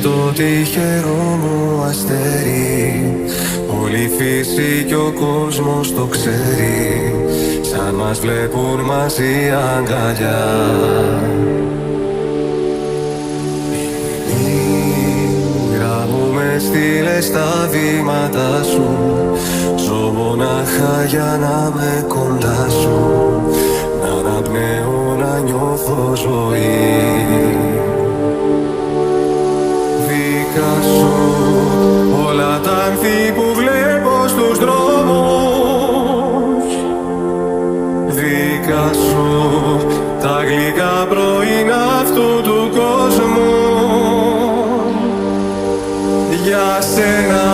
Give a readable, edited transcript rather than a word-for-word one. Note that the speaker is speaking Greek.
το τυχερό μου αστέρι. Όλη η φύση και ο κόσμος το ξέρει, σαν μας βλέπουν μαζί αγκαλιά. Μοίρα μου με στείλες στα βήματα σου, ζω μονάχα για να με κοντά σου, να αναπνέω, να νιώθω ζωή. Δικά σου όλα τα άνθη που βλέπω στους δρόμους, δικά σου τα γλυκά πρωινά αυτού του κόσμου. Για σένα